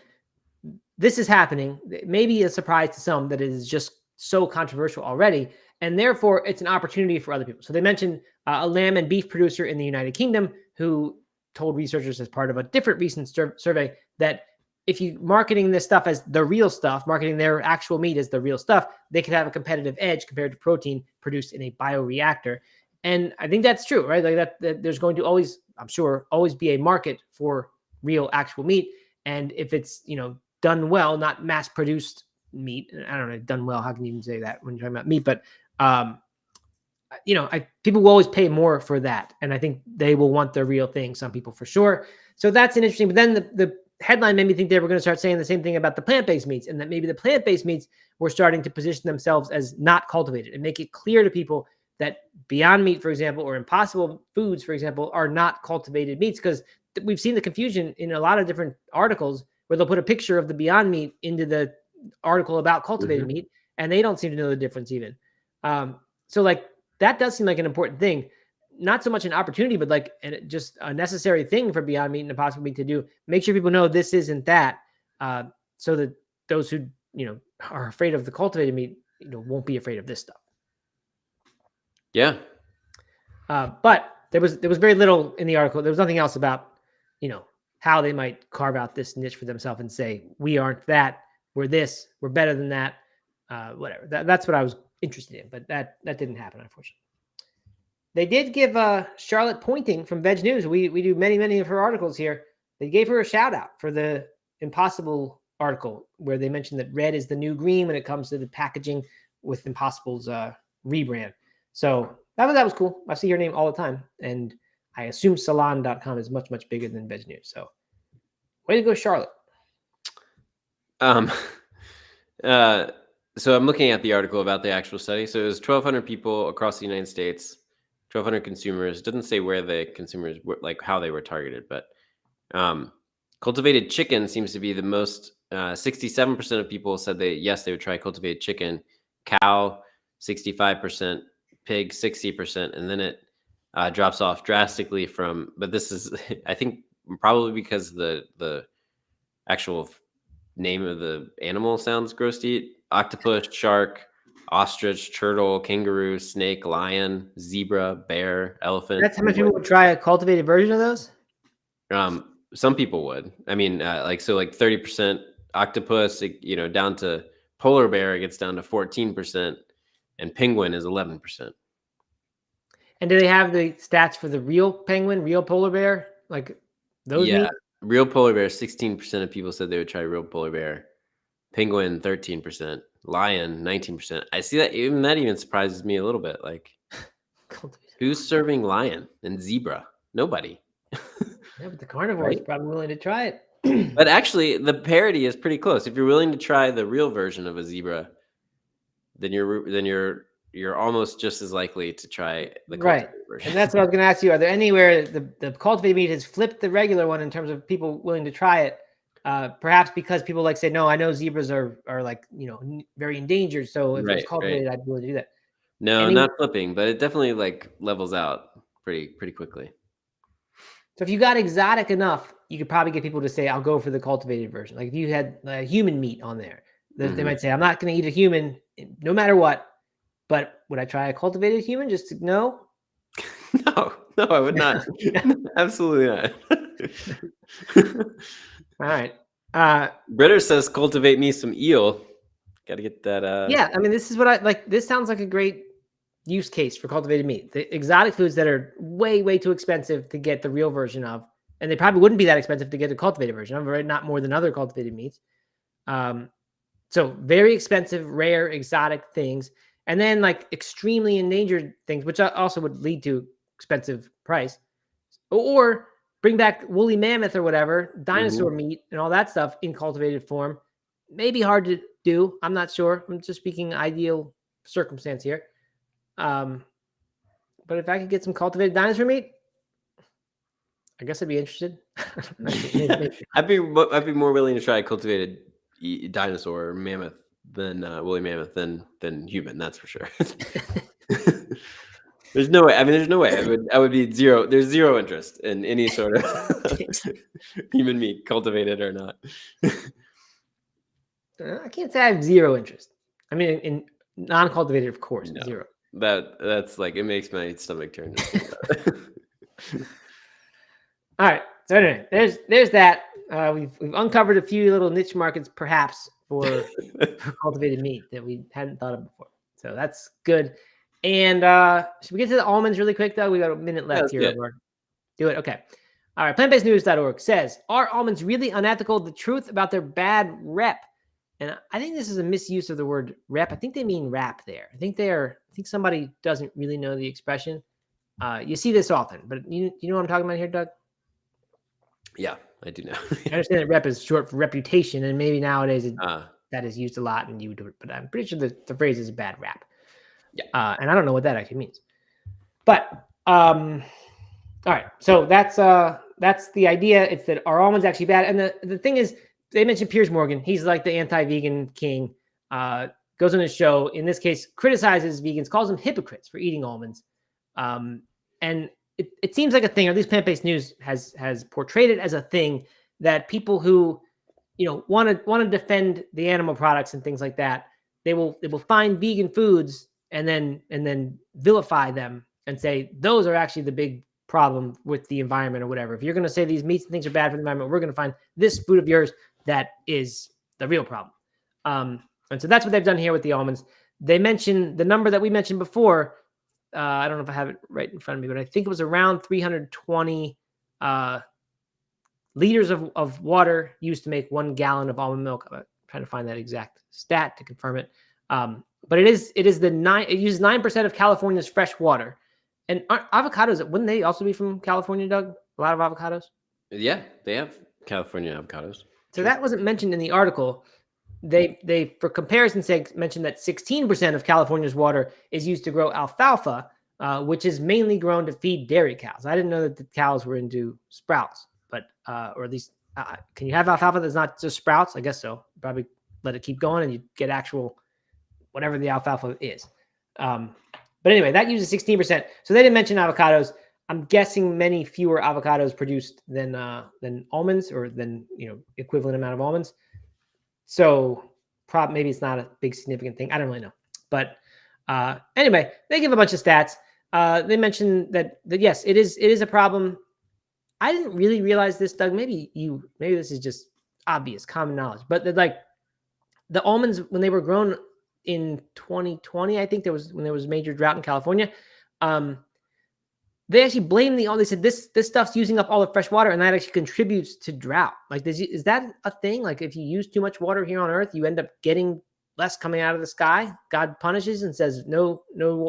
this is happening. It may be a surprise to some that it is just so controversial already, and therefore it's an opportunity for other people. So they mentioned a lamb and beef producer in the United Kingdom who told researchers as part of a different recent survey that if you marketing this stuff as the real stuff, marketing their actual meat as the real stuff, they could have a competitive edge compared to protein produced in a bioreactor. And I think that's true, right? Like that there's going to always, I'm sure, always be a market for real actual meat. And if it's, done well, not mass produced meat, I don't know, done well, how can you even say that when you're talking about meat? But, people will always pay more for that. And I think they will want the real thing, some people for sure. So that's an interesting, but then the headline made me think they were going to start saying the same thing about the plant-based meats, and that maybe the plant-based meats were starting to position themselves as not cultivated and make it clear to people that Beyond Meat, for example, or Impossible Foods, for example, are not cultivated meats, because we've seen the confusion in a lot of different articles where they'll put a picture of the Beyond Meat into the article about cultivated meat, and they don't seem to know the difference even. So like that does seem like an important thing. Not so much an opportunity, but like just a necessary thing for Beyond Meat and Impossible Meat to do. Make sure people know this isn't that, so that those who are afraid of the cultivated meat, won't be afraid of this stuff. Yeah. But there was very little in the article. There was nothing else about how they might carve out this niche for themselves and say we aren't that, we're this, we're better than that, whatever. That's what I was interested in, but that didn't happen, unfortunately. They did give Charlotte Pointing from Veg News. We do many of her articles here. They gave her a shout out for the Impossible article where they mentioned that red is the new green when it comes to the packaging with Impossible's rebrand. So that was cool. I see her name all the time, and I assume salon.com is much bigger than Veg News. So way to go, Charlotte. So I'm looking at the article about the actual study. So it was 1,200 people across the United States, 1,200 consumers. It doesn't say where the consumers were, like how they were targeted, but cultivated chicken seems to be the most. 67% of people said they would try cultivated chicken. Cow, 65%. Pig, 60%, and then it drops off drastically from. But this is, I think, probably because the actual name of the animal sounds gross to eat. Octopus, shark, ostrich, turtle, kangaroo, snake, lion, zebra, bear, elephant. That's how many people would try a cultivated version of those? Some people would. I mean, like 30% octopus, down to polar bear, it gets down to 14%, and penguin is 11%. And do they have the stats for the real penguin, real polar bear? Like those meat? Real polar bear, 16% of people said they would try real polar bear. Penguin, 13%. Lion, 19%. I see that even surprises me a little bit. Like, who's serving lion and zebra? Nobody. Yeah, but the carnivore is probably willing to try it. But actually, the parity is pretty close. If you're willing to try the real version of a zebra, then you're almost just as likely to try the cultivated version. And that's what I was going to ask you. Are there anywhere the cultivated meat has flipped the regular one in terms of people willing to try it? Perhaps because people say, no, I know zebras are like, very endangered. So if it's cultivated, I'd be willing to do that. No, not flipping, but it definitely levels out pretty quickly. So if you got exotic enough, you could probably get people to say, I'll go for the cultivated version. Like if you had human meat on there, they might say, I'm not going to eat a human no matter what. But would I try a cultivated human? Just to know? No, I would not. Absolutely not. All right. Britter says, cultivate me some eel. Got to get that. Yeah, I mean, this is what I like. This sounds like a great use case for cultivated meat. The exotic foods that are way, way too expensive to get the real version of, and they probably wouldn't be that expensive to get a cultivated version of, right? Not more than other cultivated meats. So very expensive, rare, exotic things, and then like extremely endangered things, which also would lead to expensive price. Or bring back woolly mammoth or whatever, dinosaur meat and all that stuff in cultivated form. Maybe hard to do. I'm not sure. I'm just speaking ideal circumstance here. But if I could get some cultivated dinosaur meat, I guess I'd be interested. I'd be more willing to try a cultivated dinosaur or mammoth than woolly mammoth than human. That's for sure. There's no way. I mean, there's no way. I would be zero. There's zero interest in any sort of human meat, cultivated or not. I can't say I have zero interest. I mean, in non-cultivated, of course, No. zero. That's like, it makes my stomach turn. All right. So anyway, there's that. We've uncovered a few little niche markets, perhaps for cultivated meat that we hadn't thought of before. So that's good. And should we get to the almonds really quick, though? We got a minute left here. Do it. Okay. All right. Plantbasednews.org says, are almonds really unethical? The truth about their bad rep. And I think this is a misuse of the word rep. I think they mean rap there. I think somebody doesn't really know the expression. You see this often, but you know what I'm talking about here, Doug? Yeah, I do know. I understand that rep is short for reputation, and maybe nowadays that is used a lot, and you would do it. But I'm pretty sure the phrase is a bad rap. Yeah. And I don't know what that actually means. But all right, so that's the idea. It's that are almonds actually bad? And the thing is, they mentioned Piers Morgan. He's like the anti-vegan king. Goes on his show, in this case, criticizes vegans, calls them hypocrites for eating almonds. And it seems like a thing, or at least plant-based news has portrayed it as a thing, that people who want to defend the animal products and things like that, they will find vegan foods and then vilify them and say those are actually the big problem with the environment or whatever. If you're going to say these meats and things are bad for the environment, we're going to find this food of yours that is the real problem. And so that's what they've done here with the almonds. They mentioned the number that we mentioned before. I don't know if I have it right in front of me, but I think it was around 320 liters of water used to make 1 gallon of almond milk. I'm trying to find that exact stat to confirm it. But it uses 9% of California's fresh water. And avocados, wouldn't they also be from California, Doug? A lot of avocados? Yeah, they have California avocados. So that wasn't mentioned in the article. They for comparison's sake, mentioned that 16% of California's water is used to grow alfalfa, which is mainly grown to feed dairy cows. I didn't know that the cows were into sprouts, but or at least can you have alfalfa that's not just sprouts? I guess so. Probably let it keep going and you get actual whatever the alfalfa is. But anyway, that uses 16%. So they didn't mention avocados. I'm guessing many fewer avocados produced than almonds, or than equivalent amount of almonds. So maybe it's not a big significant thing. I don't really know. But anyway, they give a bunch of stats. They mentioned that yes, it is a problem. I didn't really realize this, Doug. Maybe this is just obvious, common knowledge. But like the almonds, when they were grown in 2020, I think when there was major drought in California, they actually blamed they said this stuff's using up all the fresh water, and that actually contributes to drought. Like, is that a thing? Like, if you use too much water here on Earth, you end up getting less coming out of the sky. God punishes and says, no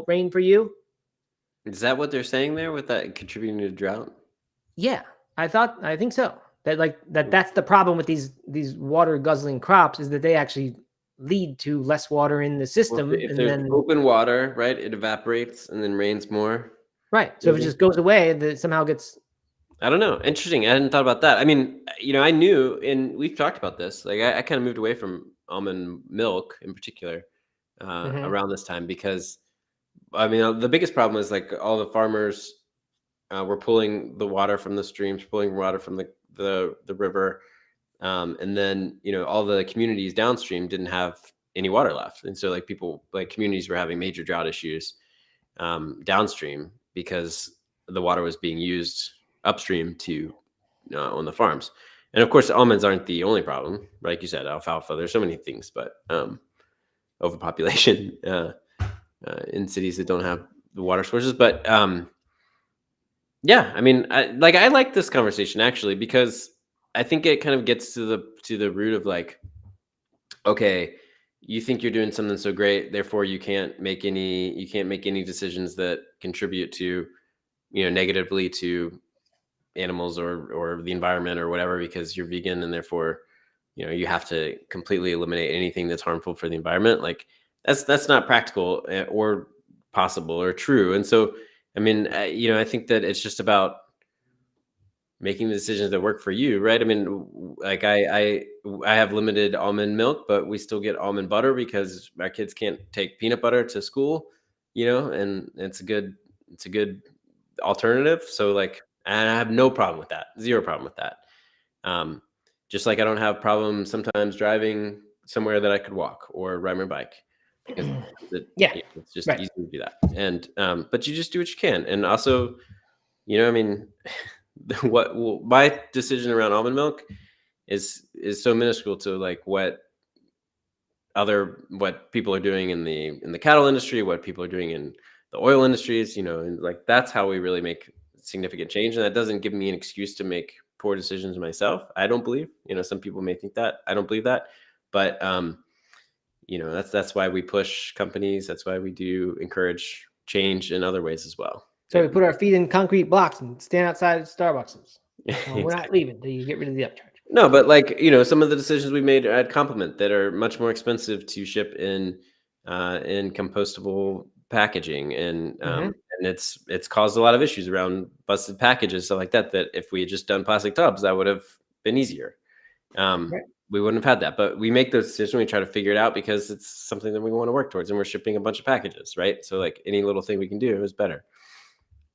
rain for you. Is that what they're saying there with that contributing to drought? Yeah, I think so. That's the problem with these water guzzling crops, is that they actually lead to less water in the system. Well, if there's open water, right, it evaporates and then rains more. Right. So if it just goes away, that somehow gets. I don't know. Interesting. I hadn't thought about that. I mean, I knew, and we've talked about this. Like, I kind of moved away from almond milk in particular around this time, because, I mean, the biggest problem is like all the farmers were pulling the water from the streams, pulling water from the river, and then all the communities downstream didn't have any water left, and so communities were having major drought issues downstream, because the water was being used upstream to on the farms. And of course, almonds aren't the only problem. Like you said, alfalfa. There's so many things, but overpopulation in cities that don't have the water sources. But yeah, I mean, I like this conversation actually because I think it kind of gets to the root of like, okay, you think you're doing something so great, therefore you can't make any decisions that contribute to, negatively to animals or the environment or whatever because you're vegan and therefore, you have to completely eliminate anything that's harmful for the environment. Like that's not practical or possible or true. And so, I mean, I think that it's just about making the decisions that work for you, right? I mean, like I have limited almond milk, but we still get almond butter because our kids can't take peanut butter to school, and it's a good alternative. So like, and I have no problem with that, zero problem with that. Um, just like I don't have problem sometimes driving somewhere that I could walk or ride my bike because Yeah, it's just right. easy to do that. And but you just do what you can, and also, I mean. My decision around almond milk is so minuscule to like what people are doing in the cattle industry, what people are doing in the oil industries, and like that's how we really make significant change. And that doesn't give me an excuse to make poor decisions myself. I don't believe, some people may think that. I don't believe that. But that's why we push companies. That's why we do encourage change in other ways as well. So we put our feet in concrete blocks and stand outside Starbucks. We're not Exactly. leaving until you get rid of the upcharge. No, but like, some of the decisions we made at Compliment that are much more expensive to ship in compostable packaging, and it's caused a lot of issues around busted packages, stuff like that. That if we had just done plastic tubs, that would have been easier. Right. We wouldn't have had that. But we make those decisions. We try to figure it out because it's something that we want to work towards, and we're shipping a bunch of packages, right? So like any little thing we can do is better.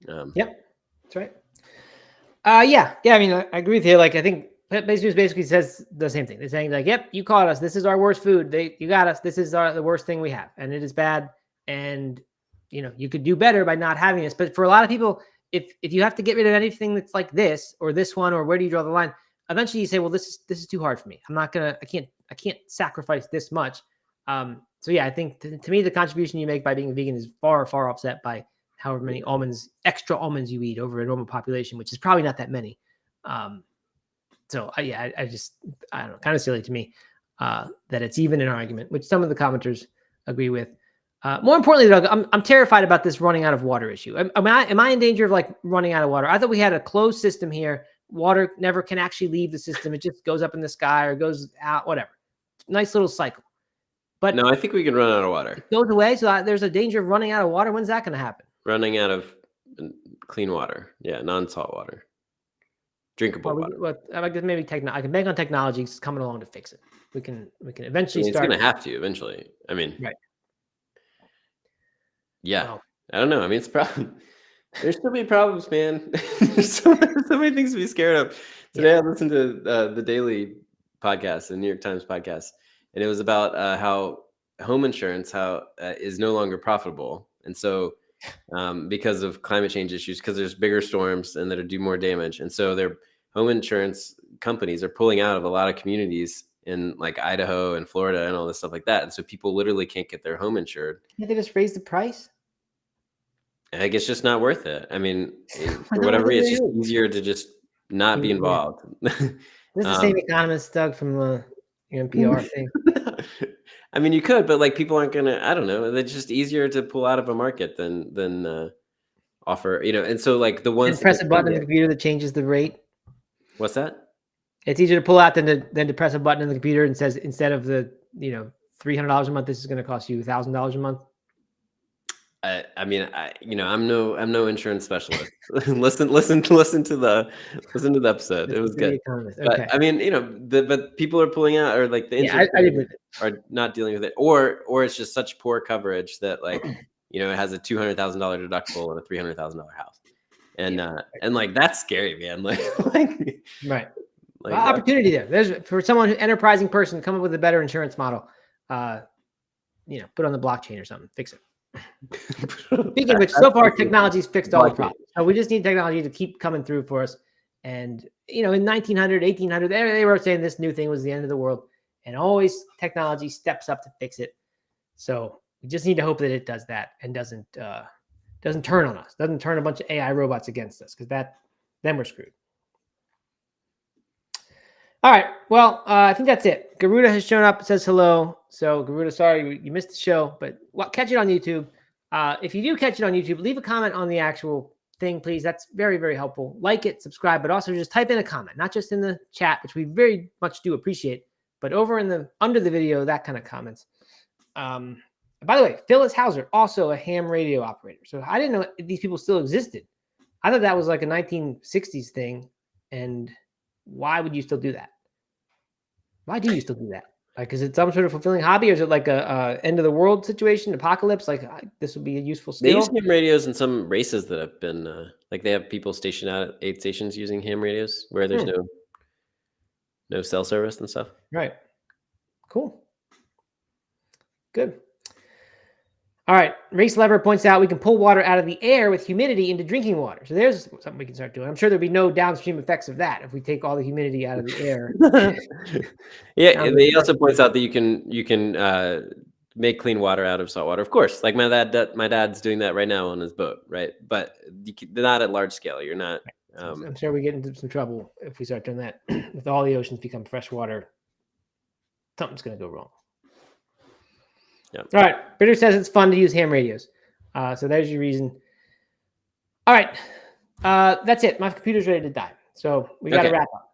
Yep, that's right. Yeah. I mean, I agree with you. Like, I think Plant-Based News basically says the same thing. They're saying like, "Yep, you caught us. This is our worst food. You got us. This is the worst thing we have, and it is bad. And you could do better by not having this." But for a lot of people, if you have to get rid of anything that's like this or this one, or where do you draw the line? Eventually, you say, "Well, this is too hard for me. I can't sacrifice this much." So yeah, I think to me, the contribution you make by being vegan is far, far offset by however many extra almonds you eat over a normal population, which is probably not that many. So I don't know, kind of silly to me that it's even an argument, which some of the commenters agree with. More importantly, Doug, I'm terrified about this running out of water issue. Am I in danger of like running out of water? I thought we had a closed system here. Water never can actually leave the system. It just goes up in the sky or goes out, whatever. Nice little cycle. But No, I think we can run out of water. it goes away. So there's a danger of running out of water. When's that going to happen? Running out of clean water. Yeah, non-salt water. Drinkable water. I guess maybe I can bank on technology coming along to fix it. We can eventually It's start. going to have to eventually. I mean, Right. Yeah. Wow. I don't know. I mean, it's problem. There's so many problems, man. There's so many things to be scared of. Today I listened to the Daily podcast, the New York Times podcast, and it was about how home insurance is no longer profitable, and so because of climate change issues, because there's bigger storms and that do more damage, and so their home insurance companies are pulling out of a lot of communities in like Idaho and Florida and all this stuff like that, and so people literally can't get their home insured. Can't they just raise the price? I think it's just not worth it. I mean, for whatever reason, it's just easier to just not be involved. This is the same economist, Doug, from the NPR thing. I mean, you could, but like people aren't gonna. I don't know. It's just easier to pull out of a market than offer. And so like the ones And press a button on the computer that changes the rate. What's that? It's easier to pull out than to press a button on the computer and says instead of the $300 a month, this is going to cost you $1,000 a month. I mean, I'm no insurance specialist. listen to the episode. It was good. Okay. But I mean, but people are pulling out, or like the insurance are not dealing with it, or it's just such poor coverage that like it has a $200,000 deductible and a $300,000 house, and like that's scary, man. Like right. Well, opportunity there. There's for someone who enterprising person come up with a better insurance model. Put on the blockchain or something. Fix it. Speaking of which, so far technology's fixed all the problems. So we just need technology to keep coming through for us And, in 1900, 1800, they were saying this new thing was the end of the world. And always technology steps up to fix it. So we just need to hope that it does that and doesn't turn on us, doesn't turn a bunch of AI robots against us, because then we're screwed. All right. Well, I think that's it. Garuda has shown up. It says hello. So Garuda, sorry you missed the show, but catch it on YouTube. If you do catch it on YouTube, leave a comment on the actual thing, please. That's very, very helpful. Like it, subscribe, but also just type in a comment, not just in the chat, which we very much do appreciate, but over under the video, that kind of comments. By the way, Phyllis Hauser, also a ham radio operator. So I didn't know these people still existed. I thought that was like a 1960s thing. And why would you still do that? Why do you still do that? Like, is it some sort of fulfilling hobby, or is it like a end of the world situation, apocalypse? Like, this would be a useful skill. They use ham radios in some races that have been like they have people stationed out at aid stations using ham radios where there's no cell service and stuff. Right. Cool. Good. All right. Race Lever points out we can pull water out of the air with humidity into drinking water. So there's something we can start doing. I'm sure there'll be no downstream effects of that if we take all the humidity out of the air. Yeah, and he also points out that you can make clean water out of salt water. Of course, like my dad's doing that right now on his boat, right? But not at large scale. You're not. I'm sure we get into some trouble if we start doing that. If all the oceans become fresh water, something's going to go wrong. Yeah. All right. Bitter says it's fun to use ham radios. So there's your reason. All right. That's it. My computer's ready to die. So we got to wrap up.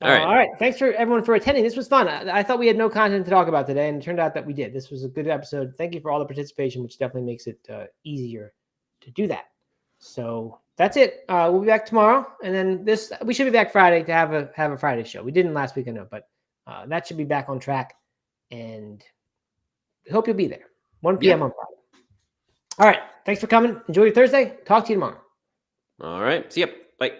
All right. Thanks for everyone for attending. This was fun. I thought we had no content to talk about today, and it turned out that we did. This was a good episode. Thank you for all the participation, which definitely makes it easier to do that. So that's it. We'll be back tomorrow, and then we should be back Friday to have a Friday show. We didn't last week, I know, but that should be back on track, and we hope you'll be there. 1 p.m. on Friday. All right. Thanks for coming. Enjoy your Thursday. Talk to you tomorrow. All right. See ya. Bye.